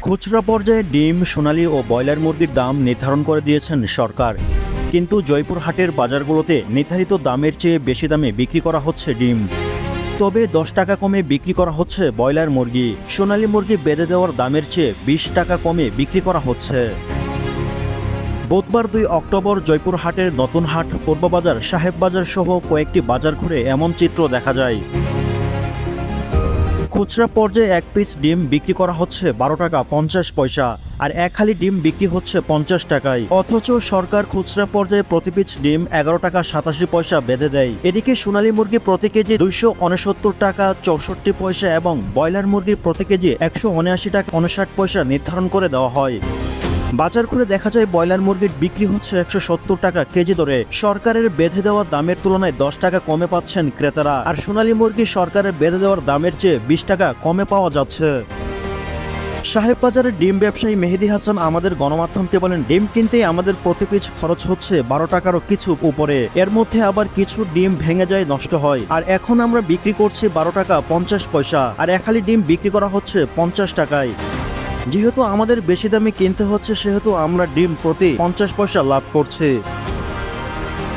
খুচরা পর্যায়ে ডিম, সোনালী ও ব্রয়লার মুরগির দাম নির্ধারণ করে দিয়েছেন সরকার, কিন্তু জয়পুরহাটের বাজারগুলোতে নির্ধারিত দামের চেয়ে বেশি দামে বিক্রি করা হচ্ছে ডিম। তবে 10 টাকা কমে বিক্রি করা হচ্ছে ব্রয়লার মুরগি। সোনালী মুরগি বেঁধে দেওয়ার দামের চেয়ে 20 টাকা কমে বিক্রি করা হচ্ছে। বুধবার 2 অক্টোবর জয়পুরহাটের নতুন হাট, পূর্ববাজার, সাহেববাজার সহ কয়েকটি বাজার ঘুরে এমন চিত্র দেখা যায়। খুচরা পর্যায়ে 1 পিস ডিম বিক্রি করা হচ্ছে 12 টাকা 50 পয়সা, আর 1 হালি ডিম বিক্রি হচ্ছে 50 টাকায়। অথচ সরকার খুচরা পর্যায়ে প্রতি পিস ডিম 11 টাকা 87 পয়সা বেঁধে দেয়। এদিকে সোনালী মুরগি প্রতি কেজি 269 টাকা 64 পয়সা এবং ব্রয়লার মুরগি প্রতি কেজি 179 টাকা 59 পয়সা নির্ধারণ করে দেওয়া হয়। বাজার ঘুরে দেখা যায় ব্রয়লার মুরগির বিক্রি হচ্ছে 170 টাকা কেজি দরে। সরকারের বেঁধে দেওয়া দামের তুলনায় 10 টাকা কমে পাচ্ছেন ক্রেতারা, আর সোনালী মুরগি সরকারের বেঁধে দেওয়ার দামের চেয়ে 20 টাকা কমে পাওয়া যাচ্ছে। সাহেববাজারের ডিম ব্যবসায়ী মেহেদী হাসান আমাদের গণমাধ্যমকে বলেন, ডিম কিনতেই আমাদের প্রতি পিস খরচ হচ্ছে 12 টাকারও কিছু উপরে। এর মধ্যে আবার কিছু ডিম ভেঙে যায়, নষ্ট হয়। আর এখন আমরা বিক্রি করছি 12 টাকা 50 পয়সা, আর 1 হালি ডিম বিক্রি করা হচ্ছে 50 টাকায়। যেহেতু আমাদের বেশি দামে কিনতে হচ্ছে, সেহেতু আমরা ডিম প্রতি 50 পয়সা লাভ করছি।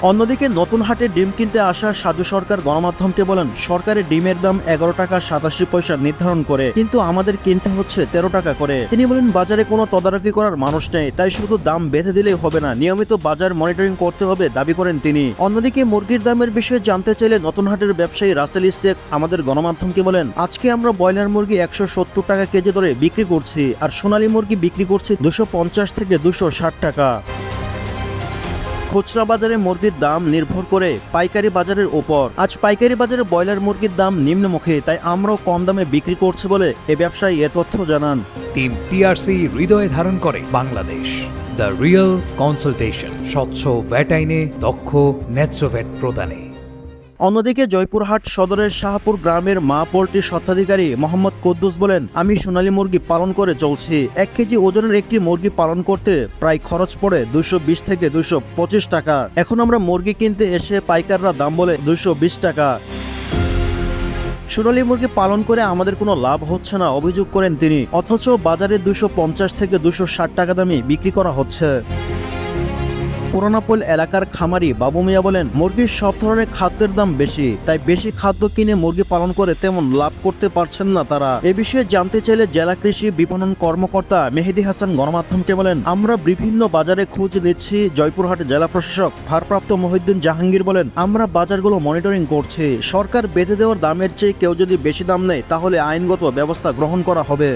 অন্যদিকে নতুন হাটে ডিম কিনতে আসা সাজু সরকার গণমাধ্যমকে বলেন, সরকারের ডিমের দাম 11 টাকা 87 পয়সা নির্ধারণ করে, কিন্তু আমাদের কিনতে হচ্ছে 13 টাকা করে। তিনি বলেন, বাজারে কোনো তদারকি করার মানুষ নেই, তাই শুধু দাম বেঁধে দিলেই হবে না, নিয়মিত বাজার মনিটরিং করতে হবে দাবি করেন তিনি। অন্যদিকে মুরগির দামের বিষয়ে জানতে চাইলে নতুন হাটের ব্যবসায়ী রাসেল ইস্তেক আমাদের গণমাধ্যমকে বলেন, আজকে আমরা ব্রয়লার মুরগি 170 টাকা কেজি দরে বিক্রি করছি, আর সোনালী মুরগি বিক্রি করছি 250 থেকে 260 টাকা। খুচরা বাজারে মুরগির দাম নির্ভর করে পাইকারি বাজারের উপর। আজ পাইকারি বাজারে ব্রয়লার মুরগির দাম নিম্নমুখী, তাই আমরাও কম দামে বিক্রি করছি বলে এ ব্যবসায়ী এ তথ্য জানান। টিম টিআরসি হৃদয়ে ধারণ করে বাংলাদেশ। দ্য রিয়েল কনসালটেশন, স্বচ্ছ ভ্যাট আইনে দক্ষ ন্যায্য ভ্যাট প্রদানে। অন্যদিকে জয়পুরহাট সদরের শাহপুর গ্রামের মা পোল্ট্রির স্বত্বাধিকারী মোহাম্মদ কুদ্দুস বলেন, আমি সোনালী মুরগি পালন করে চলছি। 1 কেজি ওজনের একটি মুরগি পালন করতে প্রায় খরচ পড়ে 220 থেকে 225 টাকা। এখন আমরা মুরগি কিনতে এসে পাইকাররা দাম বলে 220 টাকা। সোনালী মুরগি পালন করে আমাদের কোনো লাভ হচ্ছে না অভিযোগ করেন তিনি, অথচ বাজারে 250 থেকে 260 টাকা দামে বিক্রি করা হচ্ছে। পুরানাপোল এলাকার খামারি বাবু মিয়া বলেন, মুরগির সব ধরনের খাদ্যের দাম বেশি, তাই বেশি খাদ্য কিনে মুরগি পালন করে তেমন লাভ করতে পারছেন না তারা। এ বিষয়ে জানতে চাইলে জেলা কৃষি বিপণন কর্মকর্তা মেহেদী হাসান গণমাধ্যমকে বলেন, আমরা বিভিন্ন বাজারে খোঁজ নিচ্ছি। জয়পুরহাট জেলা প্রশাসক ভারপ্রাপ্ত মহিউদ্দিন জাহাঙ্গীর বলেন, আমরা বাজারগুলো মনিটরিং করছি। সরকার বেঁধে দেওয়ার দামের চেয়ে কেউ যদি বেশি দাম নেয়, তাহলে আইনগত ব্যবস্থা গ্রহণ করা হবে।